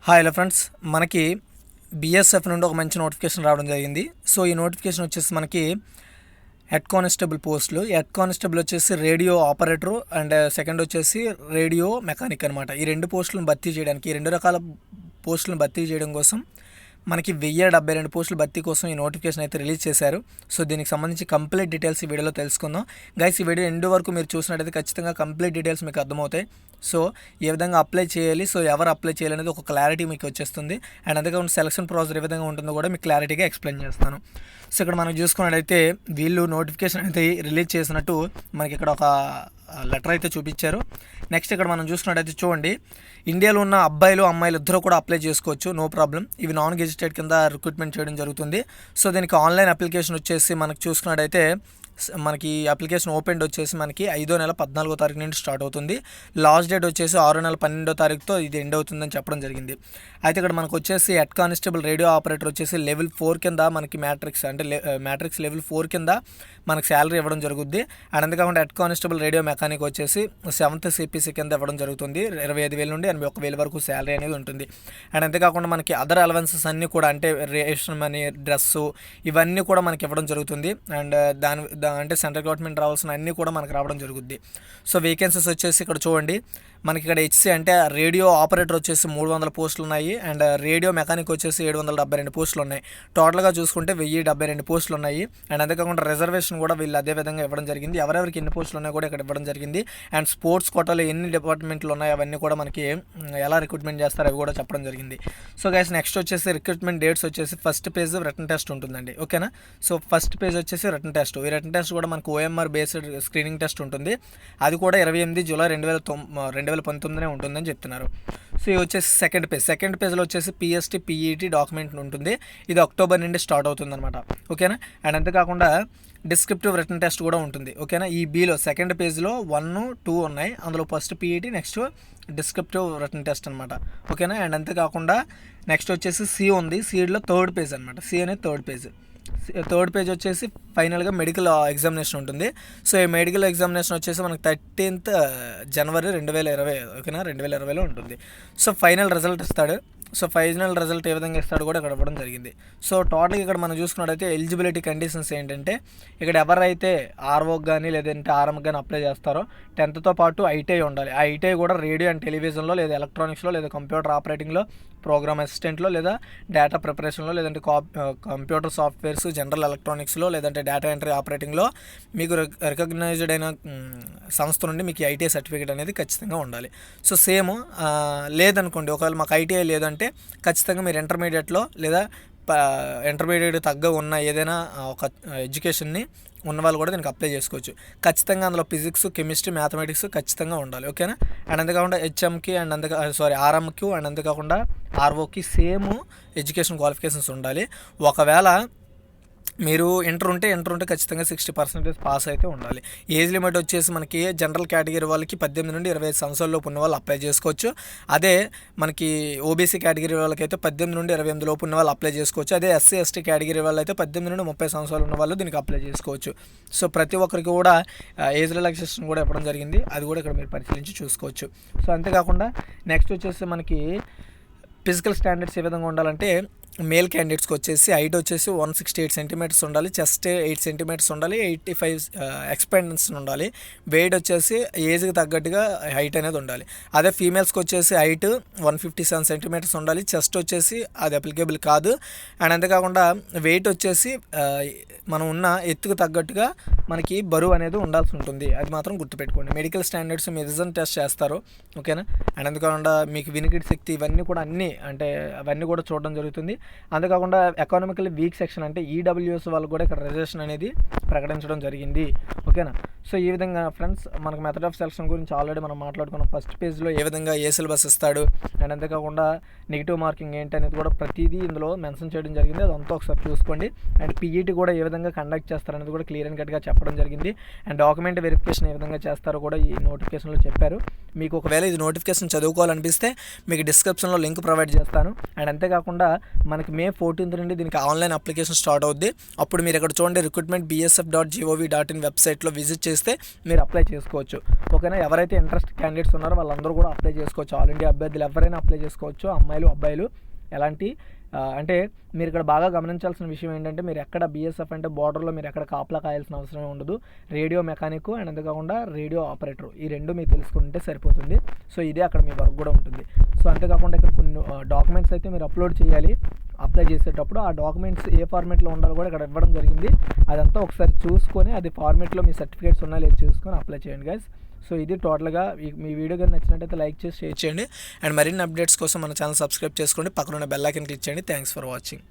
Hi hello friends, మనకి BSF నుండి ఒక మంచి నోటిఫికేషన్ రావడం జరిగింది. సో ఈ నోటిఫికేషన్ వచ్చేసి మనకి హెడ్ కానిస్టేబుల్ పోస్టులు. హెడ్ కానిస్టేబుల్ వచ్చేసి రేడియో ఆపరేటరు అండ్ సెకండ్ వచ్చేసి రేడియో మెకానిక్ అనమాట. ఈ రెండు పోస్టులను భర్తీ చేయడానికి, ఈ రెండు రకాల పోస్టులను భర్తీ చేయడం కోసం మనకి 1072 పోస్టుల భర్తీ కోసం ఈ నోటిఫికేషన్ అయితే రిలీజ్ చేశారు. సో దీనికి సంబంధించి కంప్లీట్ డీటెయిల్స్ ఈ వీడియోలో తెలుసుకుందాం. గైస్, ఈ వీడియో ఎండ్ వరకు మీరు చూసినట్టయితే ఖచ్చితంగా కంప్లీట్ డీటెయిల్స్ మీకు అర్థమవుతాయి. సో ఏ విధంగా అప్లై చేయాలి, సో ఎవరు అప్లై చేయాలి అనేది ఒక క్లారిటీ మీకు వచ్చేస్తుంది. అండ్ అంతేకాకుండా సెలక్షన్ ప్రాసెస్ ఏ విధంగా ఉంటుందో కూడా మీకు క్లారిటీగా ఎక్స్ప్లెయిన్ చేస్తాను. సో ఇక్కడ మనం చూసుకున్నట్టయితే వీళ్ళు నోటిఫికేషన్ అయితే రిలీజ్ చేసినట్టు మనకి ఇక్కడ ఒక లెటర్ అయితే చూపించారు. నెక్స్ట్ ఇక్కడ మనం చూసుకున్నట్టయితే చూడండి, ఇండియాలో ఉన్న అబ్బాయిలు అమ్మాయిలు ఇద్దరు కూడా అప్లై చేసుకోవచ్చు, నో ప్రాబ్లం. ఇవి నాన్ గెజిటెడ్ కింద రిక్రూట్మెంట్ చేయడం జరుగుతుంది. సో దీనికి ఆన్లైన్ అప్లికేషన్ వచ్చేసి మనకు చూసుకున్నట్టయితే మనకి అప్లికేషన్ ఓపెన్ వచ్చేసి మనకి 5వ నెల 14వ తారీఖు నుండి స్టార్ట్ అవుతుంది. లాస్ట్ డేట్ వచ్చేసి 6వ నెల 12వ తారీఖుతో ఇది ఎండ్ అవుతుందని చెప్పడం జరిగింది. అయితే ఇక్కడ మనకు వచ్చేసి హెడ్ కానిస్టేబుల్ రేడియో ఆపరేటర్ వచ్చేసి లెవెల్ 4 కింద మనకి మ్యాట్రిక్స్ లెవెల్ 4 కింద మనకి శాలరీ ఇవ్వడం జరుగుద్ది. అండ్ అంతేకాకుండా హెడ్ కానిస్టేబుల్ రేడియో మెకానిక్ వచ్చేసి 7th CPC కింద ఇవ్వడం జరుగుతుంది. 25,000 నుండి 81,000 వరకు శాలరీ అనేది ఉంటుంది. అండ్ అంతేకాకుండా మనకి అదర్ అలవెన్సెస్ అన్నీ కూడా, అంటే రేషన్ మనీ, డ్రెస్సు, ఇవన్నీ కూడా మనకి ఇవ్వడం జరుగుతుంది. అండ్ అంటే సెంట్రల్ గవర్నమెంట్ రావాల్సిన అన్నీ కూడా మనకు రావడం జరుగుద్ది. సో వేకెన్సీస్ వచ్చేసి ఇక్కడ చూడండి, మనకి ఇక్కడ HC అంటే రేడియో ఆపరేటర్ వచ్చేసి 300 పోస్టులు ఉన్నాయి. అండ్ రేడియో మెకానిక్ వచ్చేసి 772 పోస్టులు ఉన్నాయి. టోటల్గా చూసుకుంటే 1072 పోస్టులు ఉన్నాయి. అండ్ అంతేకాకుండా రిజర్వేషన్ కూడా వీళ్ళు అదే విధంగా ఇవ్వడం జరిగింది. ఎవరెవరికి ఎన్ని పోస్టులు ఉన్నాయో కూడా ఇక్కడ ఇవ్వడం జరిగింది. అండ్ స్పోర్ట్స్ కోటాలో ఎన్ని డిపార్ట్మెంట్లు ఉన్నాయో అవన్నీ కూడా మనకి ఎలా రిక్రూట్మెంట్ చేస్తారో అవి కూడా చెప్పడం జరిగింది. సో గైస్, నెక్స్ట్ వచ్చేసి రిక్రూట్మెంట్ డేట్స్ వచ్చేసి ఫస్ట్ పేజ్ రిటన్ టెస్ట్ ఉంటుందండి, ఓకేనా. సో ఫస్ట్ పేజ్ వచ్చేసి రిటన్ టెస్ట్. ఈ రిటన్ టెస్ట్ కూడా మనకు OMR బేస్డ్ స్క్రీనింగ్ టెస్ట్ ఉంటుంది. అది కూడా 28 జూలై 2019 ఉంటుందని చెప్తున్నారు. సో ఇది వచ్చేసి సెకండ్ పేజ్లో వచ్చేసి PST PET డాక్యుమెంట్ ఉంటుంది. ఇది అక్టోబర్ నుండి స్టార్ట్ అవుతుంది అనమాట, ఓకేనా. అండ్ అంతేకాకుండా డిస్క్రిప్టివ్ రిటన్ టెస్ట్ కూడా ఉంటుంది, ఓకేనా. ఈ Bలో సెకండ్ పేజ్లో 1, 2 ఉన్నాయి. అందులో first PET, next descriptive written test అనమాట, ఓకేనా. అండ్ అంతేకాకుండా నెక్స్ట్ వచ్చేసి C ఉంది. Cలో థర్డ్ పేజ్ అనమాట. C అనేది థర్డ్ పేజ్ వచ్చేసి ఫైనల్గా మెడికల్ ఎగ్జామినేషన్ ఉంటుంది. సో ఈ మెడికల్ ఎగ్జామినేషన్ వచ్చేసి మనకు 13th జనవరి 2020, ఓకేనా, 2020లో ఉంటుంది. సో ఫైనల్ రిజల్ట్ ఇస్తాడు. సో ఫైనల్ రిజల్ట్ ఏ విధంగా ఇస్తాడు కూడా ఇక్కడ ఇవ్వడం జరిగింది. సో టోటల్గా ఇక్కడ మనం చూసుకున్నట్టయితే ఎలిజిబిలిటీ కండిషన్స్ ఏంటంటే, ఇక్కడ ఎవరైతే ఆర్ఓకి కానీ లేదంటే ఆర్ఎంకి కానీ అప్లై చేస్తారో 10th పాటు ITI ఉండాలి. ఆ ITI కూడా రేడియో అండ్ టెలివిజన్లో, లేదా ఎలక్ట్రానిక్స్లో, లేదా కంప్యూటర్ ఆపరేటింగ్లో, ప్రోగ్రామ్ అసిస్టెంట్లో, లేదా డేటా ప్రిపరేషన్లో, లేదంటే కంప్యూటర్ సాఫ్ట్వేర్స్, జనరల్ ఎలక్ట్రానిక్స్లో, లేదంటే డేటా ఎంట్రీ ఆపరేటింగ్లో మీకు రికగ్నైజ్డ్ అయిన సంస్థ నుండి మీకు ITI సర్టిఫికేట్ అనేది ఖచ్చితంగా ఉండాలి. సో సేమ్ లేదనుకోండి, ఒకవేళ మాకు ITI లేదంటే ఖచ్చితంగా మీరు ఇంటర్మీడియట్లో లేదా ఇంటర్మీడియట్ తగ్గ ఉన్న ఏదైనా ఒక ఎడ్యుకేషన్ని ఉన్నవాళ్ళు కూడా దీనికి అప్లై చేసుకోవచ్చు. ఖచ్చితంగా అందులో ఫిజిక్స్, కెమిస్ట్రీ, మ్యాథమెటిక్స్ ఖచ్చితంగా ఉండాలి, ఓకేనా. అండ్ అంతేకాకుండా HMకి అండ్ RMకి అండ్ అంతేకాకుండా ROకి సేమ్ ఎడ్యుకేషన్ క్వాలిఫికేషన్స్ ఉండాలి. ఒకవేళ మీరు ఇంటర్ ఉంటే ఖచ్చితంగా 60% పాస్ అయితే ఉండాలి. ఏజ్ లిమిట్ వచ్చేసి మనకి జనరల్ కేటగిరీ వాళ్ళకి 18 నుండి 25 సంవత్సరాలలోపు ఉన్న వాళ్ళు అప్లై చేసుకోవచ్చు. అదే మనకి OBC కేటగిరీ వాళ్ళకైతే 18 నుండి 28 లోపు ఉన్న వాళ్ళు అప్లై చేసుకోవచ్చు. అదే SC ST కేటగిరీ వాళ్ళు అయితే 18 నుండి 30 సంవత్సరాలు ఉన్న వాళ్ళు దీనికి అప్లై చేసుకోవచ్చు. సో ప్రతి ఒక్కరికి కూడా ఏజ్ రిలాక్సేషన్ కూడా ఇవ్వడం జరిగింది. అది కూడా ఇక్కడ మీరు పరిశీలించి చూసుకోవచ్చు. సో అంతేకాకుండా నెక్స్ట్ వచ్చేసి మనకి ఫిజికల్ స్టాండర్డ్స్ ఏ విధంగా ఉండాలంటే, మేల్ క్యాండిడేట్స్కి వచ్చేసి హైట్ వచ్చేసి 168 సెంటీమీటర్స్ ఉండాలి, చెస్ట్ 8 సెంటీమీటర్స్ ఉండాలి, 85 ఎక్స్పెండెన్స్ ఉండాలి, వెయిట్ వచ్చేసి ఏజ్కి తగ్గట్టుగా హైట్ అనేది ఉండాలి. అదే ఫీమేల్స్కి వచ్చేసి హైట్ 157 సెంటీమీటర్స్ ఉండాలి, చెస్ట్ వచ్చేసి అది అప్లికేబుల్ కాదు. అండ్ అంతేకాకుండా వెయిట్ వచ్చేసి మనం ఉన్న ఎత్తుకు తగ్గట్టుగా మనకి బరువు అనేది ఉండాల్సి ఉంటుంది. అది మాత్రం గుర్తుపెట్టుకోండి. మెడికల్ స్టాండర్డ్స్ మీ విజన్ టెస్ట్ చేస్తారు, ఓకేనా. అండ్ అంతేకాకుండా మీకు వినికిడి శక్తి, ఇవన్నీ కూడా అవన్నీ కూడా చూడడం జరుగుతుంది. అంతేకాకుండా ఎకానమికల్లీ వీక్ సెక్షన్ అంటే EWS వాళ్ళకు కూడా ఇక్కడ రిజర్వేషన్ అనేది ప్రకటించడం జరిగింది, ఓకేనా. సో ఈ విధంగా ఫ్రెండ్స్, మనకు మెథడ్ ఆఫ్ సెలక్షన్ గురించి ఆల్రెడీ మనం మాట్లాడుకున్నాం. ఫస్ట్ పేజ్లో ఏ విధంగా ఏ సిలబస్ ఇస్తాడు, అండ్ అంతేకాకుండా నెగిటివ్ మార్కింగ్ ఏంటి అనేది కూడా ప్రతిదీ ఇందులో మెన్షన్ చేయడం జరిగింది. అదంతా ఒకసారి చూసుకోండి. అండ్ PET కూడా ఏ విధంగా కండక్ట్ చేస్తారనేది కూడా క్లియర్ అండ్ కట్గా చెప్పడం జరిగింది. అండ్ డాక్యుమెంట్ వెరిఫికేషన్ ఏ విధంగా చేస్తారో కూడా ఈ నోటిఫికేషన్లో చెప్పారు. మీకు ఒకవేళ ఇది నోటిఫికేషన్ చదువుకోవాలనిపిస్తే మీకు డిస్క్రిప్షన్లో లింక్ ప్రొవైడ్ చేస్తాను. అండ్ అంతేకాకుండా మనకి May 14th నుండి దీనికి ఆన్లైన్ అప్లికేషన్ స్టార్ట్ అవుద్ది. అప్పుడు మీరు ఇక్కడ చూడండి, recruitment bsf.gov.in వెబ్సైట్లో విజిట్ చేసి చేస్తే మీరు అప్లై చేసుకోవచ్చు. ఓకేనా. ఎవరైతే ఇంట్రెస్ట్ క్యాండిడేట్స్ ఉన్నారో వాళ్ళందరూ కూడా అప్లై చేసుకోవచ్చు. ఆల్ ఇండియా అభ్యర్థులు ఎవరైనా అప్లై చేసుకోవచ్చు, అమ్మాయిలు అబ్బాయిలు. ఎలాంటి అంటే మీరు ఇక్కడ బాగా గమనించాల్సిన విషయం ఏంటంటే, మీరు ఎక్కడ బీఎస్ఎఫ్ అంటే బార్డర్లో మీరు ఎక్కడ కాపలా కాయాల్సిన అవసరం ఉండదు. రేడియో మెకానిక్ అండ్ అంతేకాకుండా రేడియో ఆపరేటర్, ఈ రెండు మీరు తెలుసుకుంటే సరిపోతుంది. సో ఇదే అక్కడ మీ వర్క్ కూడా ఉంటుంది. సో అంతేకాకుండా ఇక్కడ కొన్ని డాక్యుమెంట్స్ అయితే మీరు అప్లోడ్ చేయాలి. అప్లై చేసేటప్పుడు ఆ డాక్యుమెంట్స్ ఏ ఫార్మేట్లో ఉండాలో కూడా ఇక్కడ ఇవ్వడం జరిగింది. అదంతా ఒకసారి చూసుకొని అది ఫార్మేట్లో మీ సర్టిఫికేట్స్ ఉన్నాయో లేదో చూసుకొని అప్లై చేయండి గైస్. సో ఇది టోటల్గా మీ వీడియో కానీ నచ్చినట్టయితే లైక్ చేసి షేర్ చేయండి. అండ్ మరిన్ని అప్డేట్స్ కోసం మన ఛానల్ సబ్స్క్రైబ్ చేసుకోండి. పక్కన ఉన్న బెల్ ఐకాన్ క్లిక్ చేయండి. Thanks for watching.